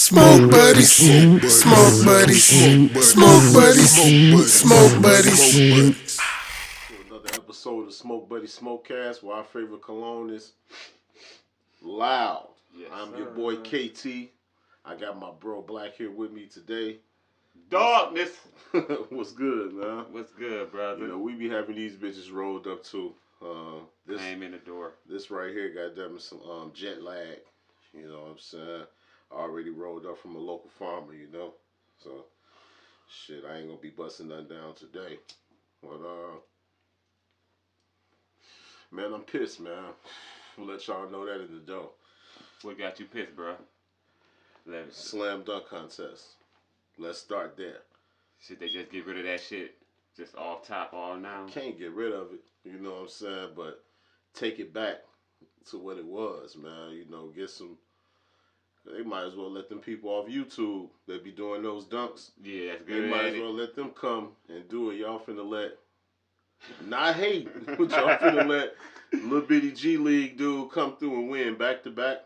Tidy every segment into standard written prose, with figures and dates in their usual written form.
Smoke buddies, smoke buddies, smoke buddies, smoke buddies. Another episode of Smoke Buddy Smokecast where our favorite cologne is loud. Yes, I'm your boy KT. I got my bro Black here with me today. Darkness. What's good, man? What's good, brother? You know, we be having these bitches rolled up too. This came in the door. This right here got them some jet lag. You know what I'm saying? Already rolled up from a local farmer, you know. So shit, I ain't gonna be busting nothing down today. But man, I'm pissed, man. We'll let y'all know that in the door. What got you pissed, bro? Slam dunk contest. Let's start there. Should they just get rid of that shit? Just off top all now? Can't get rid of it, you know what I'm saying? But take it back to what it was, man. You know, get some. They might as well let them people off YouTube that be doing those dunks. Yeah, that's good. They might as well let them come and do it. Y'all finna let, not hate, but y'all finna let little bitty G League dude come through and win back to back.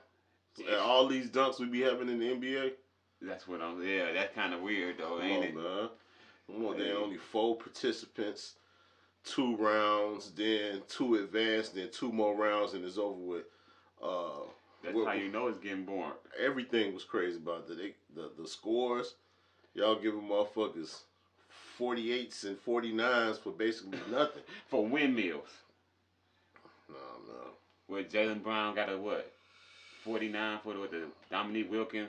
All these dunks we be having in the NBA. That's what that's kind of weird though, ain't it? Man. Come on, there only 4 participants, 2 rounds, then 2 advanced, then 2 more rounds, and it's over with. That's how you know it's getting boring. Everything was crazy about that. The scores, y'all giving motherfuckers 48s and 49s for basically nothing. For windmills. No. Where Jaylen Brown got a what? 49 for the Dominique Wilkins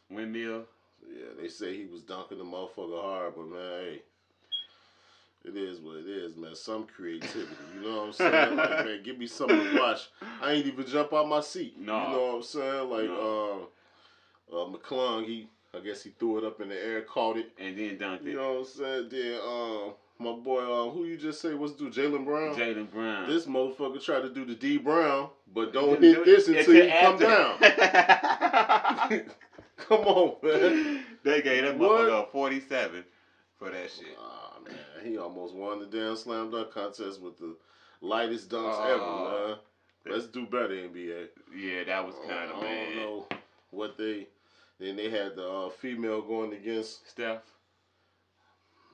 windmill. Yeah, they say he was dunking the motherfucker hard, but man, hey, it is what it is, man. Some creativity, you know what I'm saying? Like, man, give me something to watch. I ain't even jump out my seat. No. You know what I'm saying? Like, no. McClung, I guess he threw it up in the air, caught it, and then dunked it. You know what I'm saying? Then, my boy, who you just say what's due? Jaylen Brown. Jaylen Brown. This motherfucker tried to do the D Brown, but don't hit this until you come down. Come on, man. They gave that motherfucker a 47 for that shit. Ah, man. He almost won the damn slam dunk contest with the lightest dunks ever, man. Let's do better, NBA. Yeah, that was kind of, man. I don't know what they... Then they had the female going against... Steph.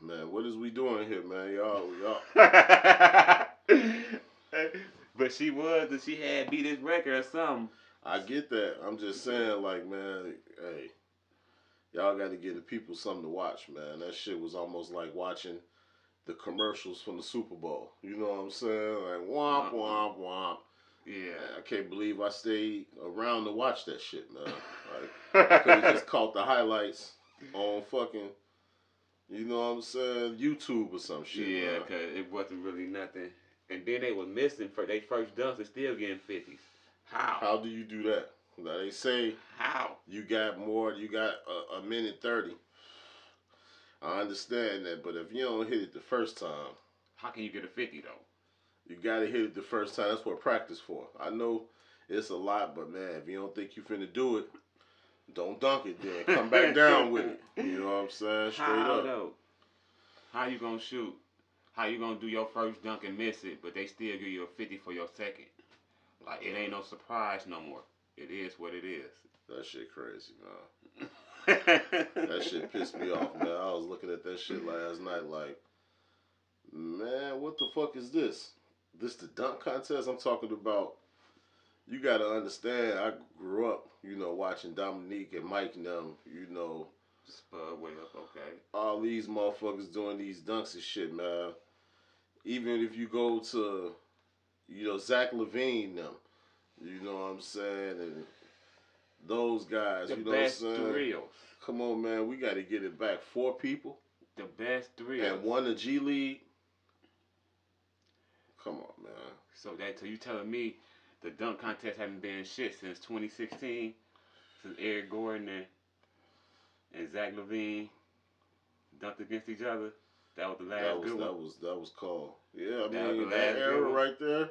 Man, what is we doing here, man? Y'all. But she had beat his record or something. I get that. I'm just saying, like, man, hey, y'all got to give the people something to watch, man. That shit was almost like watching the commercials from the Super Bowl. You know what I'm saying? Like, womp, womp, womp. Yeah. I can't believe I stayed around to watch that shit, man. Like, I could have just caught the highlights on fucking, you know what I'm saying, YouTube or some shit. Yeah, because it wasn't really nothing. And then they were missing for their first dunks and still getting 50s. How do you do that? Now they say you got a minute 30. I understand that, but if you don't hit it the first time, how can you get a 50 though? You gotta hit it the first time. That's what practice for. I know it's a lot, but man, if you don't think you finna do it, don't dunk it then. Come back down with it. You know what I'm saying? Straight up. Though? How you gonna shoot? How you gonna do your first dunk and miss it, but they still give you a 50 for your second? Like, it ain't no surprise no more. It is what it is. That shit crazy, man. That shit pissed me off, man. I was looking at that shit last night like, man, what the fuck is this? This the dunk contest? I'm talking about, you got to understand, I grew up, you know, watching Dominique and Mike and them, you know. Spud way up, okay. All these motherfuckers doing these dunks and shit, man. Even if you go to, you know, Zach LaVine them, you know what I'm saying, and those guys, the you know what I'm best saying? Thrills. Come on, man, we got to get it back. 4 people. The best thrills. And won the G League. Come on, man. So you telling me the dunk contest haven't been shit since 2016? Since Eric Gordon and Zach LaVine dunked against each other? That was the last good one? That was called. Yeah, I mean, that era right there.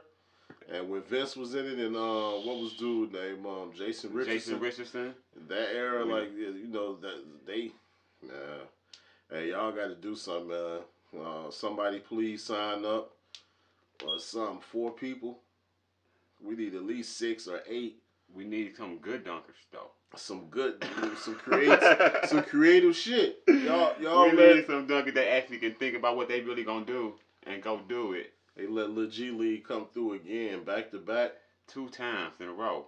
And when Vince was in it, and what was dude named Jason Richardson? That era, like, you know, that they, hey, y'all got to do something, man. Somebody please sign up or something. 4 people. We need at least 6 or 8 We need some good dunkers though. Some creative shit. Y'all we let need some dunkers that actually can think about what they really gonna do and go do it. they let Lil G League come through again, back to back, 2 times in a row.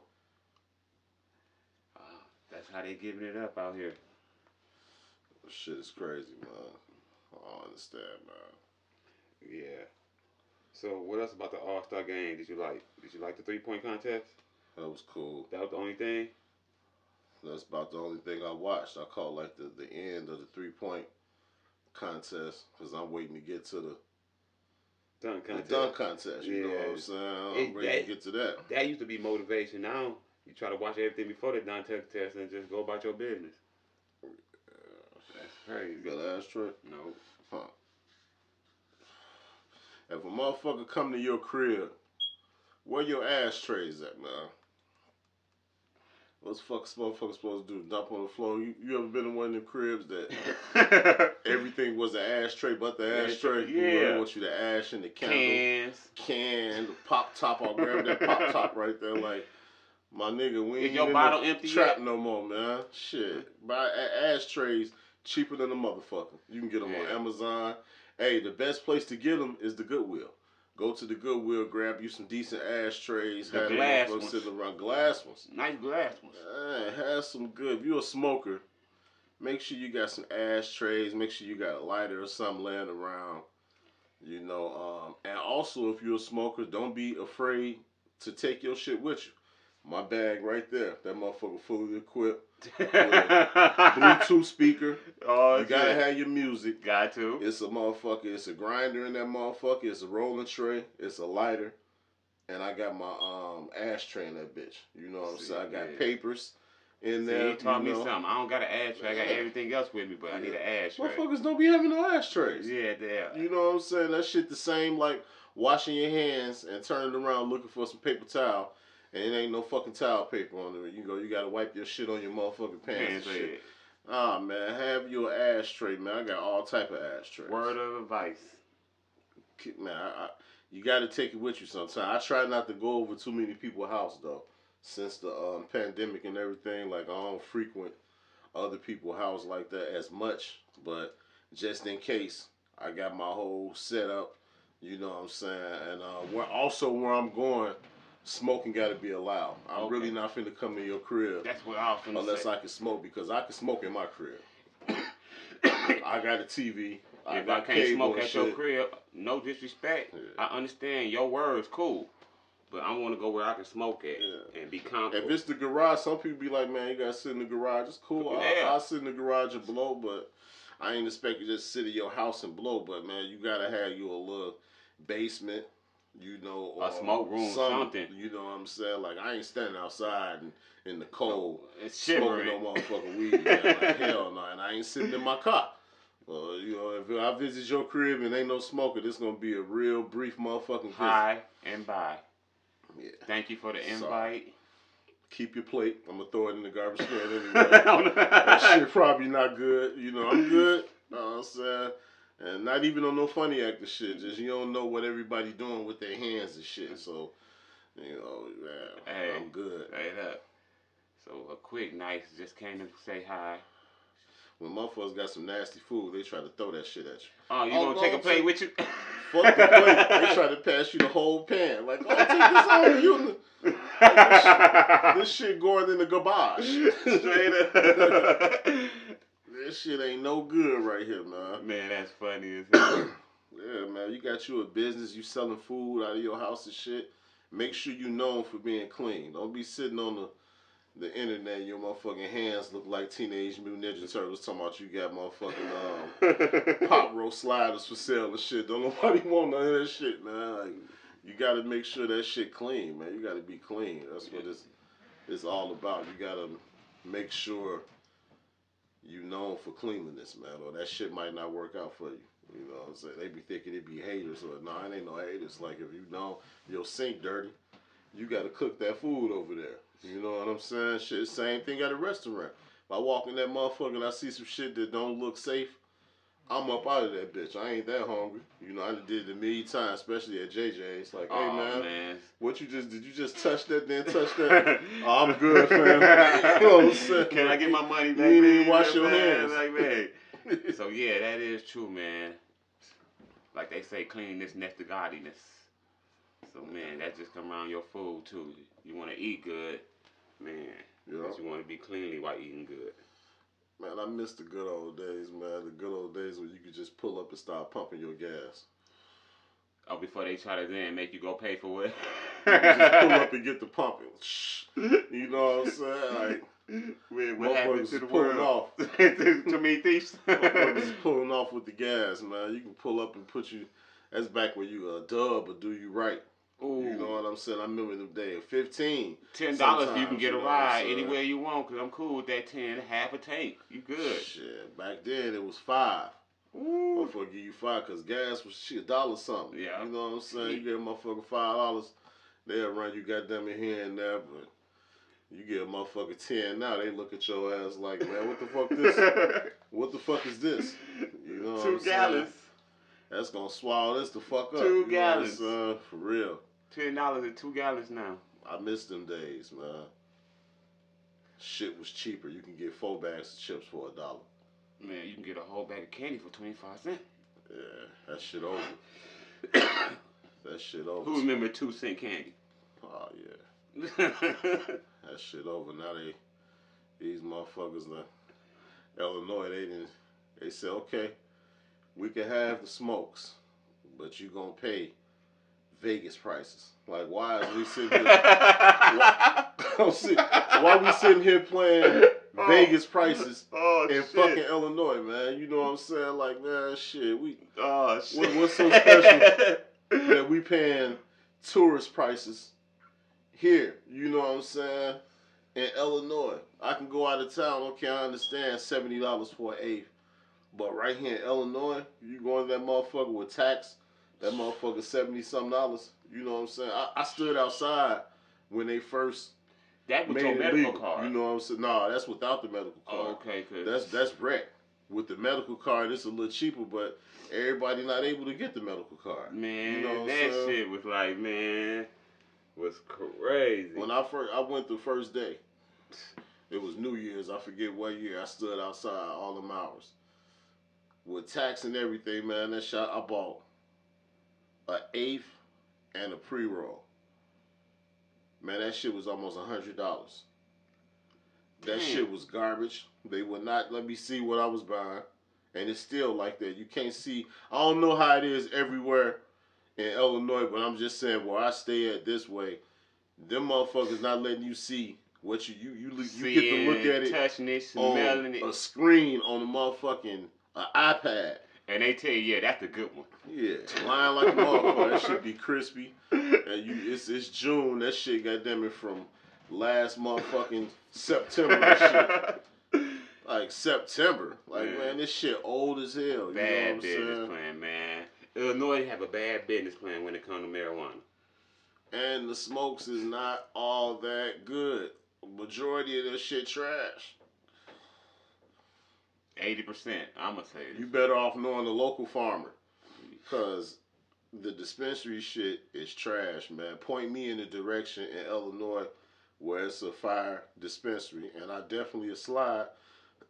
That's how they giving it up out here. Shit is crazy, man. I don't understand, man. Yeah. So what else about the All-Star game did you like? Did you like the 3-point contest? That was cool. That was the only thing? That's about the only thing I watched. I caught like the end of the 3-point contest because I'm waiting to get to the dunk contest. You know what I'm saying? I'm ready to get to that. That used to be motivation. Now you try to watch everything before the dunk contest and just go about your business. That's crazy. You got an ashtray? No. Huh. If a motherfucker come to your crib, where your ashtrays at, man? What's motherfucker supposed to do? Dump on the floor? You ever been in one of them cribs that everything was an ashtray but the ashtray? Yeah. I want you to ash in the candle. Can, the pop top. I'll grab that pop top right there. Like, my nigga, we ain't your bottle empty trap yet? no more, man. Shit. Buy ashtrays cheaper than a motherfucker. You can get them on Amazon. Hey, the best place to get them is the Goodwill. Go to the Goodwill, grab you some decent ashtrays. The have glass motherfuckers ones. sitting around. Glass ones. Nice glass ones. Have some good. If you're a smoker, make sure you got some ashtrays. Make sure you got a lighter or something laying around. You know, and also if you're a smoker, don't be afraid to take your shit with you. My bag right there. That motherfucker fully equipped. With a Bluetooth speaker. Oh, you gotta have your music. Got to. It's a motherfucker. It's a grinder in that motherfucker. It's a rolling tray. It's a lighter. And I got my ashtray in that bitch. You know what I'm saying? I got papers in there. You taught me something. I don't got an ashtray. I got everything else with me, but I need an ashtray. Motherfuckers don't be having no ashtrays. Yeah, they are. You know what I'm saying? That shit the same like washing your hands and turning around looking for some paper towel. And it ain't no fucking towel paper on it. You gotta wipe your shit on your motherfucking pants and shit. Ah, man, have your ashtray, man. I got all type of ashtrays. Word of advice. Man, you gotta take it with you sometimes. I try not to go over too many people's house, though. Since the pandemic and everything, like, I don't frequent other people's house like that as much. But just in case, I got my whole setup. You know what I'm saying? And where I'm going, smoking got to be allowed. I'm really not finna come to your crib. That's what I was finna unless say. I can smoke, because I can smoke in my crib. I got a TV. If I can't smoke at your crib, no disrespect. Yeah. I understand your words, cool. But I want to go where I can smoke at and be comfortable. If it's the garage, some people be like, man, you got to sit in the garage. It's cool. I'll sit in the garage and blow, but I ain't expect you to just sit in your house and blow. But, man, you got to have you a little basement, you know, or a smoke room, something. You know what I'm saying? Like, I ain't standing outside in the cold smoking no motherfucking weed. Man. Like, hell no. And I ain't sitting in my car. You know, if I visit your crib and ain't no smoker, this gonna be a real brief motherfucking visit. Hi and bye. Yeah. Thank you for the invite. Keep your plate. I'm gonna throw it in the garbage can anyway. That shit probably not good. You know, I'm good. You know what I'm saying? And not even on no funny actor shit. Just you don't know what everybody doing with their hands and shit. So, you know, man, I'm good. Straight up. So a quick nice just came to say hi. When motherfuckers got some nasty food, they try to throw that shit at you. Oh, you gonna take a plate with you? Fuck the plate. They try to pass you the whole pan. Like, oh, take this home. Like, this shit going in the garbage. Straight up. This shit ain't no good right here, man. Man, that's funny as hell. Yeah, man. You got you a business. You selling food out of your house and shit. Make sure you known for being clean. Don't be sitting on the internet, your motherfucking hands look like Teenage Mutant Ninja Turtles talking about you got motherfucking pop roast sliders for sale and shit. Don't nobody want none of that shit, man. Like, you gotta make sure that shit clean, man. You gotta be clean. That's what it's all about. You gotta make sure you known for cleanliness, man, or that shit might not work out for you. You know what I'm saying? They be thinking it be haters, or no, it ain't no haters. Like, if you know your sink dirty, you gotta cook that food over there. You know what I'm saying? Shit, same thing at a restaurant. If I walk in that motherfucker and I see some shit that don't look safe, I'm up out of that bitch. I ain't that hungry. You know, I done did it a million times, especially at JJ's. Like, hey Oh, man, what you just did? You just touch that? Then touch that? Oh, I'm good, fam. You know what I'm saying? Can I get my money back? You ain't even wash your hands. Like, man. So yeah, that is true, man. Like they say, cleanliness next to godliness. So man, that just come around your food too. You want to eat good, man, but you want to be cleanly while eating good. Man, I miss the good old days, man. The good old days when you could just pull up and start pumping your gas. Oh, before they try to then make you go pay for it. You just pull up and get the pumping. You know what I'm saying? Like, what happened to the pulling world? off. Too many thieves. Motherfuckers pulling off with the gas, man. You can pull up and put you. That's back when you dub or do you right. Ooh. You know what I'm saying? I remember them days. $15. $10 you can get a ride anywhere you want because I'm cool with that 10, half a tank. You good. Shit, back then it was $5. Ooh. Motherfucker give you $5 because gas was shit, $1 something. Yeah. You know what I'm saying? You give a motherfucker $5, they'll run you goddamn in here and there, but you give a motherfucker 10 now, they look at your ass like, man, what the fuck this? What the fuck is this? You know what I'm saying? 2 gallons. That's gonna swallow this the fuck up. 2 gallons. For real. $10 and 2 gallons now. I miss them days, man. Shit was cheaper. You can get 4 bags of chips for $1. Man, you can get a whole bag of candy for 25 cents. Yeah, that shit over. That shit over. Who remember 2-cent candy? Oh yeah. That shit over. Now these motherfuckers now. Illinois, they said, okay, we can have the smokes, but you gonna pay Vegas prices. Like, why is we sitting here? Why we sitting here playing Vegas prices in fucking Illinois, man? You know what I'm saying? Like, man, shit. What's so special that we paying tourist prices here? You know what I'm saying? In Illinois, I can go out of town. Okay, I understand $70 for an eighth, but right here in Illinois, you going to that motherfucker with tax. That motherfucker $70-something. You know what I'm saying? I stood outside when they first that was made your it medical legal. card. You know what I'm saying? Nah, that's without the medical card. Oh, okay, cause that's rec. With the medical card, it's a little cheaper, but everybody not able to get the medical card. Man, you know what that shit was like, man, was crazy. When I went the first day. It was New Year's. I forget what year. I stood outside all them hours. With tax and everything, man, that shot I bought an eighth and a pre-roll. Man, that shit was almost $100. That shit was garbage. They would not let me see what I was buying. And it's still like that. You can't see. I don't know how it is everywhere in Illinois, but I'm just saying where I stay at this way, them motherfuckers not letting you see what you get to look at it, touching it, on smelling it, a screen on a motherfucking iPad. And they tell you, yeah, that's the good one. Yeah, lying like a motherfucker. That shit be crispy. And it's June. That shit, goddamn it, from last motherfucking September. That shit. Like September. Like, man, this shit old as hell. Bad you know business plan, man. Illinois have a bad business plan when it comes to marijuana. And the smokes is not all that good. Majority of that shit trash. 80%, I'ma say this. You better off knowing the local farmer. Cause the dispensary shit is trash, man. Point me in the direction in Illinois where it's a fire dispensary, and I definitely a slide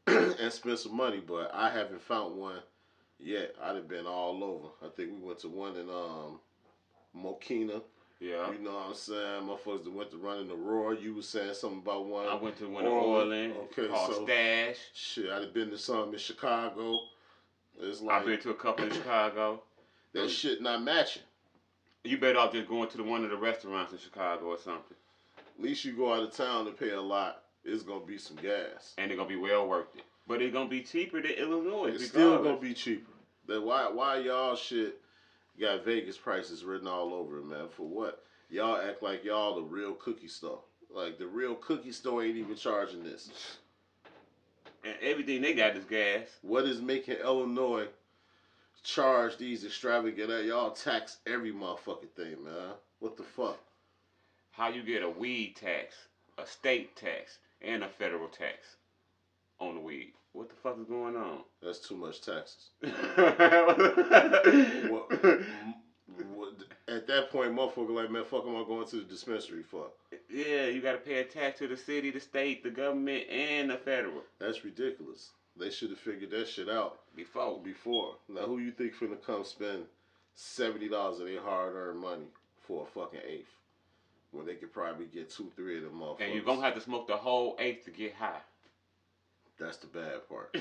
and spend some money, but I haven't found one yet. I'd have been all over. I think we went to one in Mokina. Yeah. You know what I'm saying? Motherfuckers that went to run in the Roar. You was saying something about one. I went to one in Orland. Okay, called Stash. Shit, I'd have been to some in Chicago. It's like, I've been to a couple in Chicago. That shit not matching. You better off just going to one of the restaurants in Chicago or something. At least you go out of town and pay a lot. It's gonna be some gas. And it's gonna be well worth it. But it's gonna be cheaper than Illinois. It's still gonna be cheaper. Then why y'all shit got Vegas prices written all over it, man? For what? Y'all act like y'all the real cookie store. Like the real cookie store ain't even charging this. And everything they got is gas. What is making Illinois charge these extravagant? Y'all tax every motherfucking thing, man. What the fuck? How you get a weed tax, a state tax, and a federal tax? on the weed. What the fuck is going on? That's too much taxes. At that point, motherfucker like, man, fuck am I going to the dispensary for? Yeah, you gotta pay a tax to the city, the state, the government, and the federal. That's ridiculous. They should have figured that shit out before. Now, who you think finna come spend $70 of their hard-earned money for a fucking eighth when they could probably get 2-3 of them motherfuckers? And you're gonna have to smoke the whole eighth to get high. That's the bad part.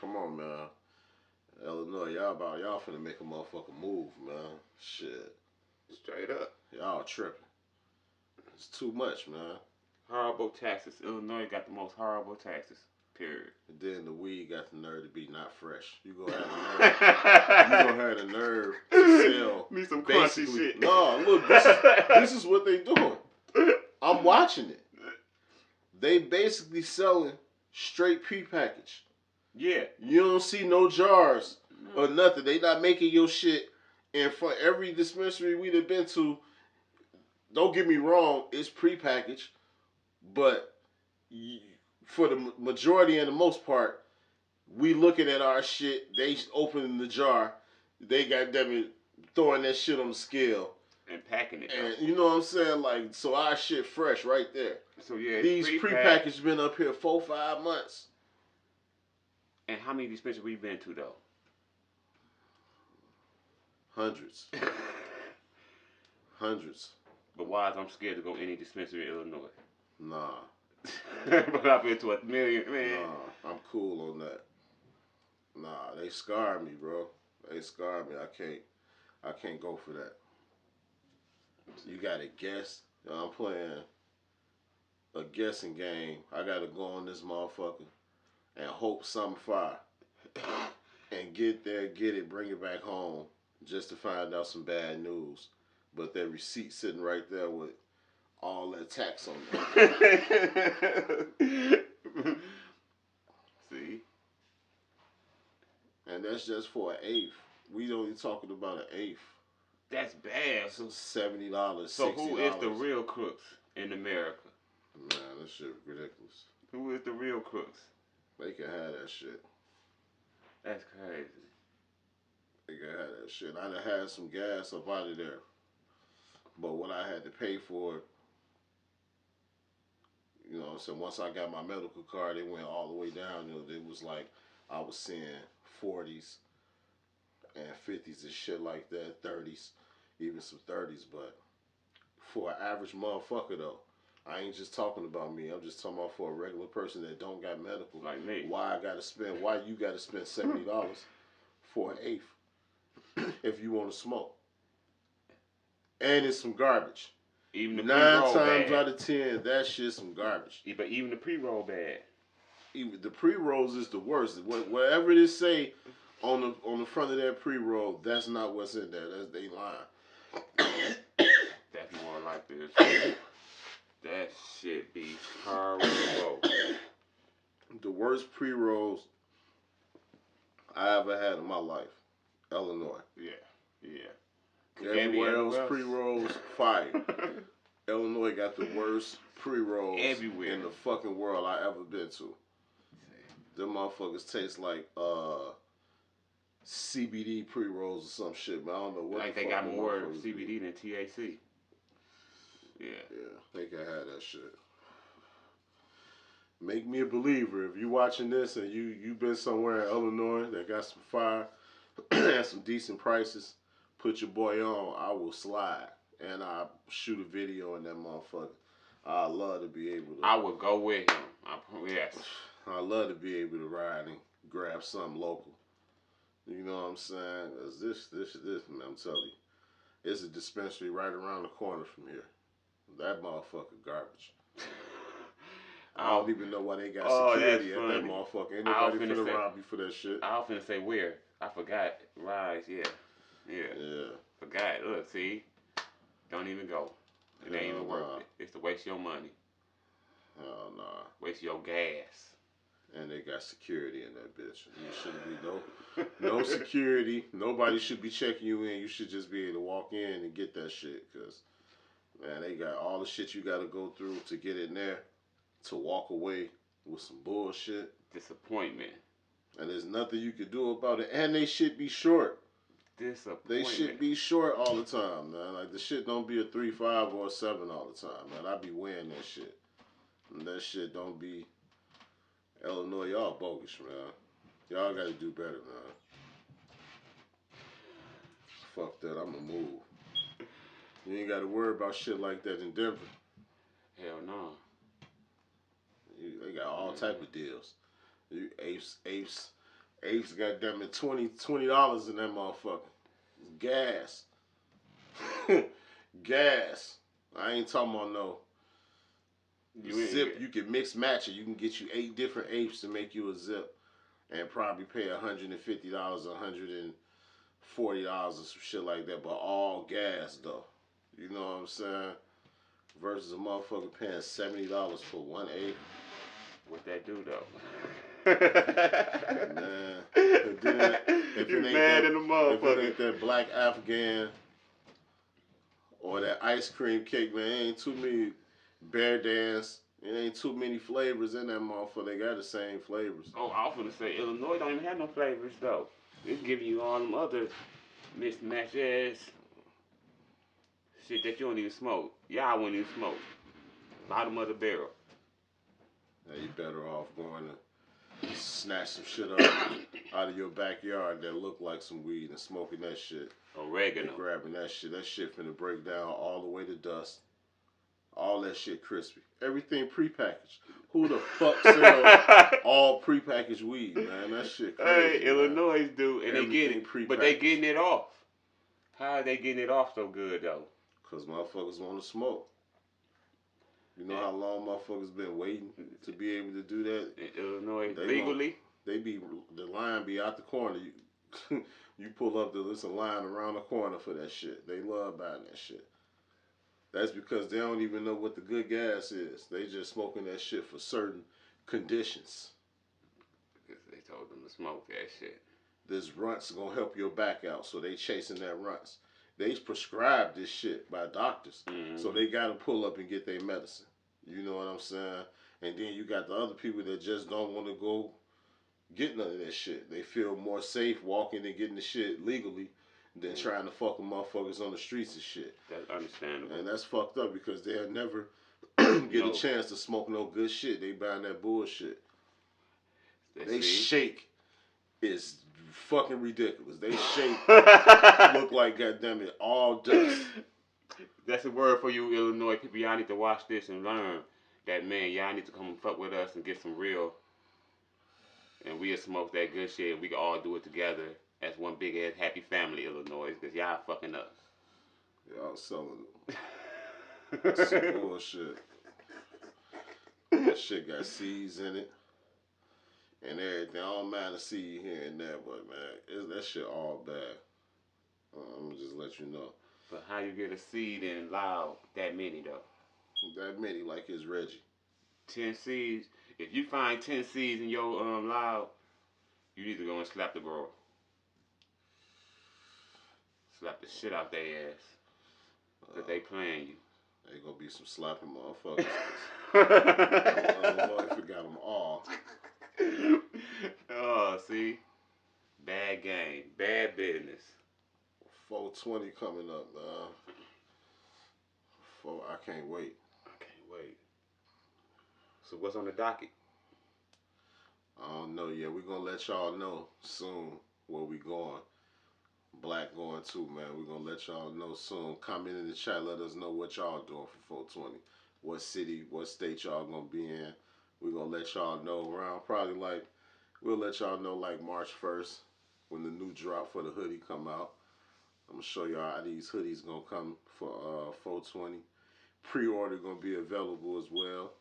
Come on, man. Illinois, y'all finna make a motherfucker move, man. Shit. Straight up. Y'all tripping. It's too much, man. Horrible taxes. Illinois got the most horrible taxes. Period. And then the weed got the nerve to be not fresh. You gonna have the nerve to sell me some crunchy shit. No, look, this is what they doing. I'm watching it. They basically selling straight prepackaged. Yeah. You don't see no jars or nothing. They not making your shit in front. Every dispensary we'd have been to, don't get me wrong, it's prepackaged, but for the majority and the most part, we looking at our shit, they opening the jar, they got them throwing that shit on the scale. And packing it. And you know what I'm saying? Like, so our shit fresh right there. So yeah, these prepackaged been up here 4-5 months. And how many dispensaries we been to though? Hundreds. Hundreds. But why is I'm scared to go any dispensary in Illinois? Nah. But I've been to 1 million, man. Nah, I'm cool on that. Nah, they scarred me, bro. They scarred me. I can't go for that. You gotta guess. I'm playing a guessing game. I gotta go on this motherfucker and hope something fire. And get there, get it, bring it back home just to find out some bad news. But that receipt sitting right there with all that tax on it. See? And that's just for an eighth. We only talking about an eighth. That's bad. So $70, $60. So who is the real crooks in America? Man, that shit ridiculous. Who is the real crooks? They can have that shit. That's crazy. They can have that shit. I done had some gas up out of there. But what I had to pay for it, you know, so once I got my medical card, it went all the way down. You know, it was like I was seeing 40s and 50s and shit like that, 30s, even some 30s. But for an average motherfucker, though, I ain't just talking about me. I'm just talking about for a regular person that don't got medical. Like me. Why you got to spend $70 for an eighth if you want to smoke? And it's some garbage. Even the 9 pre-roll times bag. out of 10, that shit's some garbage. But even the pre-roll bag. Even the pre-rolls is the worst. Whatever it say on the front of that pre-roll, that's not what's in there. That's they lying. That's more like this. That shit be horrible. The worst pre-rolls I ever had in my life, Illinois. Yeah. Everywhere else pre-rolls, fire. Illinois got the worst pre-rolls everywhere in the fucking world I ever been to. Them motherfuckers taste like CBD pre-rolls or some shit, but I don't know what like the they fuck got more be. CBD than THC. Yeah, they can have that shit. Make me a believer. If you watching this and you been somewhere in Illinois that got some fire and some decent prices, put your boy on. I will slide and I'll shoot a video in that motherfucker. I love to be able to. I would go with him. Yes. I love to be able to ride and grab something local. You know what I'm saying? Cause this, man, I'm telling you, it's a dispensary right around the corner from here. That motherfucker garbage. I don't even know why they got security at that motherfucker. Ain't nobody finna rob you for that shit. I was finna say where. I forgot. Rise, yeah. Forgot. Look, see? Don't even go. It ain't even worth it. It's to waste your money. Hell nah. Waste your gas. And they got security in that bitch. You shouldn't be no security. Nobody should be checking you in. You should just be able to walk in and get that shit. Cause man, they got all the shit you got to go through to get in there, to walk away with some bullshit. Disappointment. And there's nothing you can do about it. And they shit be short. Disappointment. They shit be short all the time, man. Like, the shit don't be a 3.5 or a 7 all the time, man. I be wearing that shit. And that shit don't be... Illinois, y'all bogus, man. Y'all gotta do better, man. Fuck that, I'ma move. You ain't gotta worry about shit like that in Denver. Hell no. They got all type of deals. Apes got them at $20 in that motherfucker. Gas. Gas. I ain't talking about no zip. You can mix match it. You can get you 8 different apes to make you a zip and probably pay $150, $140 or some shit like that, but all gas though. You know what I'm saying? Versus a motherfucker paying $70 for one ape. What that do though? Man, if it ain't that black Afghan or that ice cream cake, man, ain't too many bear dance. It ain't too many flavors in that motherfucker. They got the same flavors. Oh, I was gonna say Illinois don't even have no flavors though. It's giving you all them other mismatched ass shit that you don't even smoke. Y'all wouldn't even smoke. Bottom of the barrel. Now you better off going to snatch some shit up out of your backyard that look like some weed and smoking that shit. Oregano. And grabbing that shit. That shit finna break down all the way to dust. All that shit crispy. Everything prepackaged. Who the fuck sell all prepackaged weed, man? That shit crazy. Hey, Illinois do, and everything they get it, prepackaged. but they getting it off. How are they getting it off so good though? Cause motherfuckers want to smoke. You know how long motherfuckers been waiting to be able to do that? In Illinois, legally? The line be out the corner. You pull up, there's a line around the corner for that shit. They love buying that shit. That's because they don't even know what the good gas is. They just smoking that shit for certain conditions. Because they told them to smoke that shit. This runt's gonna help your back out, so they chasing that runts. They prescribed this shit by doctors, so they gotta pull up and get their medicine. You know what I'm saying? And then you got the other people that just don't want to go get none of that shit. They feel more safe walking and getting the shit legally than trying to fuck with motherfuckers on the streets and shit. That's understandable. And that's fucked up because they'll never get a chance to smoke no good shit. They buying that bullshit. They shake is fucking ridiculous. They shake look like, goddamn it, all dust. That's a word for you, Illinois people. Y'all need to watch this and learn that, man, y'all need to come and fuck with us and get some real. And we'll smoke that good shit. And we can all do it together as one big ass happy family, Illinois, because y'all fucking us. Y'all selling some bullshit. That shit got seeds in it and everything. I don't mind the seed here and there, but man, that shit all bad. I'm gonna just let you know. But how you get a seed in loud that many though? That many, like it's Reggie. 10 seeds. If you find 10 seeds in your loud, you need to go and slap the grower. Slap the shit out their ass. Cause they playing you. They gonna be some slapping motherfuckers. I forgot them all. Oh, see? Bad game. Bad business. 420 coming up, man. I can't wait. I can't wait. So what's on the docket? I don't know yet. We're gonna let y'all know soon where we going. Black going too, man. We're gonna let y'all know soon. Comment in the chat. Let us know what y'all doing for 420. What city, what state y'all gonna be in. We're gonna let y'all know around probably we'll let y'all know March 1st when the new drop for the hoodie come out. I'm gonna show y'all how these hoodies gonna come for 420. Pre-order gonna be available as well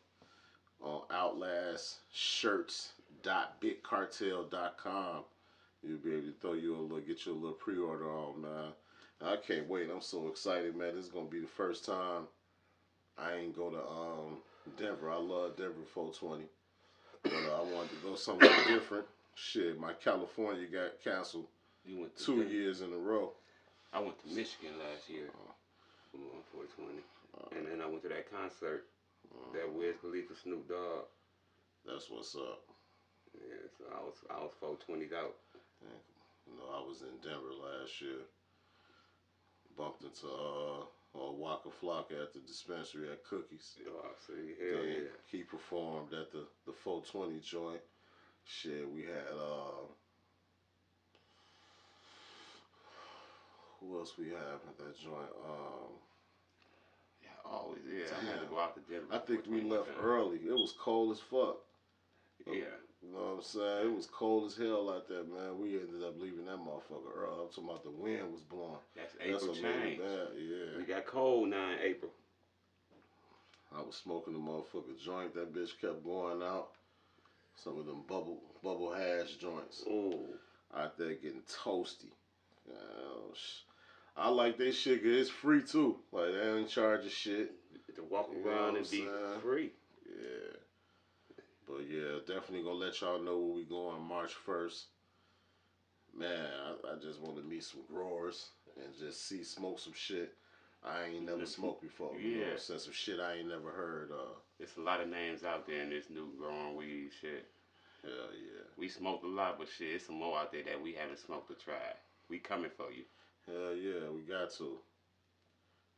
on outlastshirts.bigcartel.com. You'll be able to get you a little pre-order on, man. I can't wait. I'm so excited, man. This is gonna be the first time I ain't go to Denver. I love Denver 420, but I wanted to go somewhere different. Shit, my California got canceled. You went to 2 years in a row. I went to Michigan last year on 420, and then I went to that concert, that Wiz Khalifa Snoop Dogg. That's what's up. Yeah, so I was 420 out. You know, I was in Denver last year. Bumped into Waka Flocka at the dispensary at Cookies. Oh, I see. Hell Then yeah. he performed at the 420 joint. Shit, we had who else we have at that joint? Yeah, always. Yeah, I had to go out to Denver. I think we 420 left time. early. It was cold as fuck. Yeah. You know what I'm saying? It was cold as hell out there, man. We ended up leaving that motherfucker early. I'm talking about the wind was blowing. That's That's April what made it change. bad. Yeah. We got cold now in April. I was smoking the motherfucker joint. That bitch kept going out. Some of them bubble hash joints. Ooh. Out there getting toasty. I like they shit 'cause it's free too. Like they ain't charge of shit. To walk You know around what and I'm be saying? free. Yeah. But yeah, definitely gonna let y'all know where we going March 1st. Man, I just want to meet some growers and just smoke some shit I ain't never smoked before. Yeah. You know, some shit I ain't never heard of. There's a lot of names out there in this new growing weed shit. Hell yeah. We smoked a lot, but shit, it's some more out there that we haven't smoked or tried. We coming for you. Hell yeah, we got to.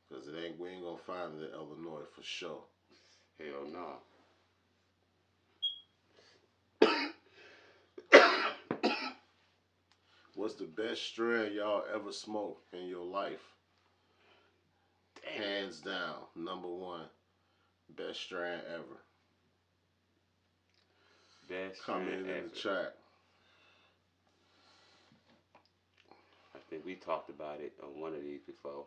Cause we ain't gonna find it in Illinois for sure. Hell no. What's the best strain y'all ever smoked in your life? Damn. Hands down, number one. Best strain ever. Best Comment in the chat. I think we talked about it on one of these before.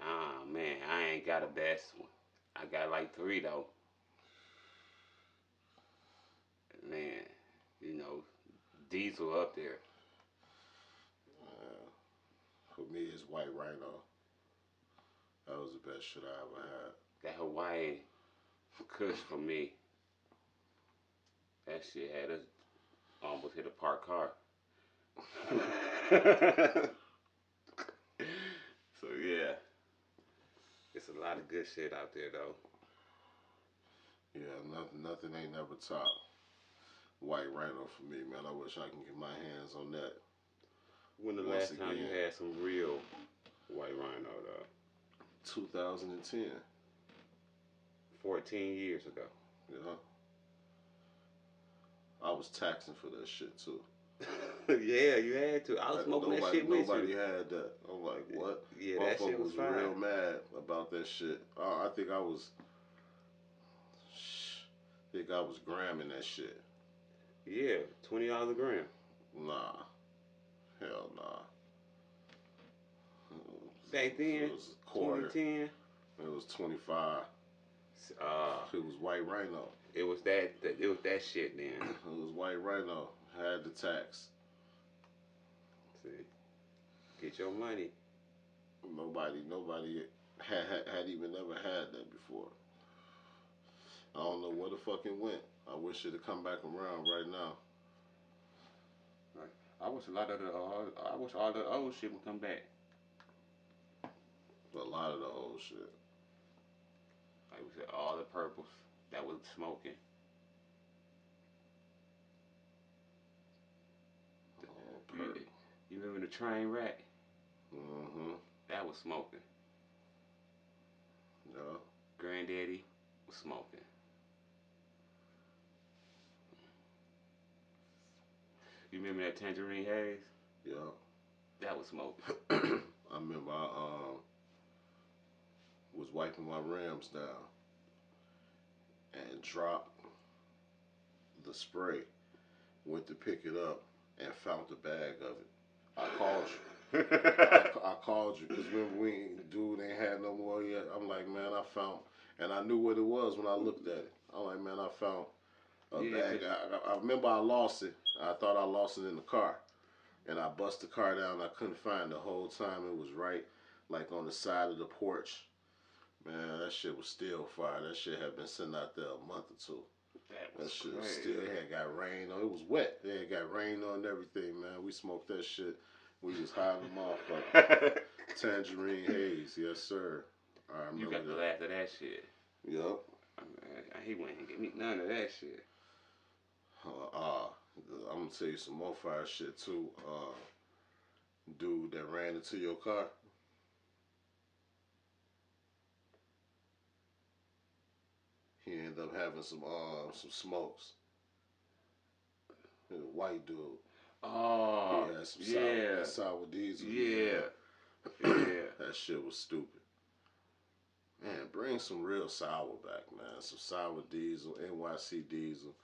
Ah man, I ain't got a best one. I got like 3 though. Man, you know, Diesel up there. For me, it's White Rhino. That was the best shit I ever had. That Hawaiian Kush for me. That shit had us almost hit a parked car. So yeah, it's a lot of good shit out there though. Yeah, nothing ain't never top White Rhino for me, man. I wish I can get my hands on that. When the last time you had some real White Rhino though? 2010. 14 years ago. Yeah. I was taxing for that shit too. Yeah, you had to. I was smoking that shit with you. Nobody had that. I'm like, what? Yeah, that shit was fine. Real mad about that shit. I think I was gramming that shit. Yeah, $20 a gram. Nah. Hell nah. Back then, it was a quarter. 2010. It was 25. It was White Rhino. It was that shit then. It was White Rhino. Had the tax. See, get your money. Nobody had even never had that before. I don't know where the fuck it went. I wish it had come back around right now. I wish all the old shit would come back. A lot of the old shit. Like we said, all the purples that was smoking. You remember the train wreck? Mm-hmm. That was smoking. Yeah. Granddaddy was smoking. You remember that Tangerine Haze? Yeah. That was smoking. I remember I was wiping my rims down and dropped the spray. Went to pick it up and found the bag of it. I called you. I called you because remember dude ain't had no more yet. I'm like, man, I found, and I knew what it was when I looked at it. I'm like, man, I found a bag. I remember I lost it. I thought I lost it in the car, and I bust the car down. I couldn't find it the whole time. It was right, like on the side of the porch. Man, that shit was still fire. That shit had been sitting out there a month or two. That shit still had got rain on. It was wet. It had got rain on and everything, man. We smoked that shit. We was high in the motherfucker. Tangerine Haze, yes sir. I remember you got the last of that shit. Yup. I he wouldn't give me none of that shit. I'm gonna tell you some more fire shit too. Dude that ran into your car. He ended up having some smokes. A white dude. Oh, He had some yeah. sour diesel. Yeah. Yeah. That shit was stupid. Man, bring some real sour back, man. Some sour diesel, NYC diesel,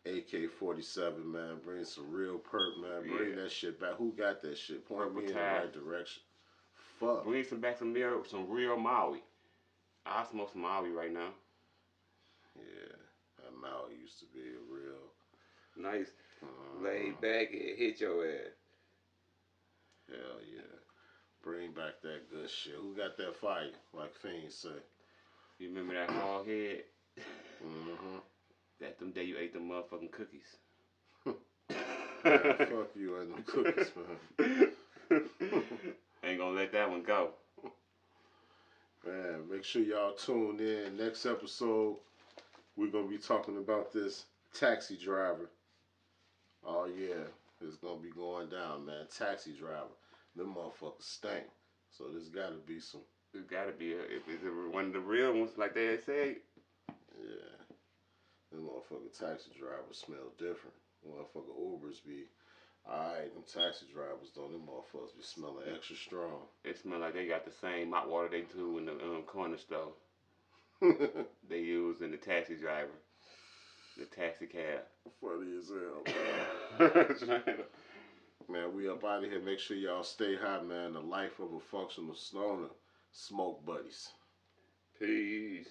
AK-47, man. Bring some real perk, man. Bring that shit back. Who got that shit? Point me in the right direction. Fuck. Bring some back some real Maui. I smoke some Maui right now. Yeah, that Maui used to be a real nice, laid back and hit your ass. Hell yeah. Bring back that good shit. Who got that fire? Like Fiend say. You remember that hog head? Mm-hmm. That them day you ate them motherfucking cookies. Man, fuck you and them cookies, man. Ain't gonna let that one go. Man, make sure y'all tune in. Next episode, we're gonna be talking about this taxi driver. Oh yeah, it's gonna be going down, man. Taxi driver. Them motherfuckers stink. So there's gotta be some. It's gotta be one of the real ones, like they say. Yeah. Them motherfucking taxi drivers smell different. Motherfucking Ubers be alright. Them taxi drivers though, them motherfuckers be smelling extra strong. It smell like they got the same hot water they do in the corner store. They use in the taxi driver. The taxi cab. Funny as hell, man. Man, we up out of here. Make sure y'all stay high, man. The life of a functional stoner. Smoke buddies. Peace.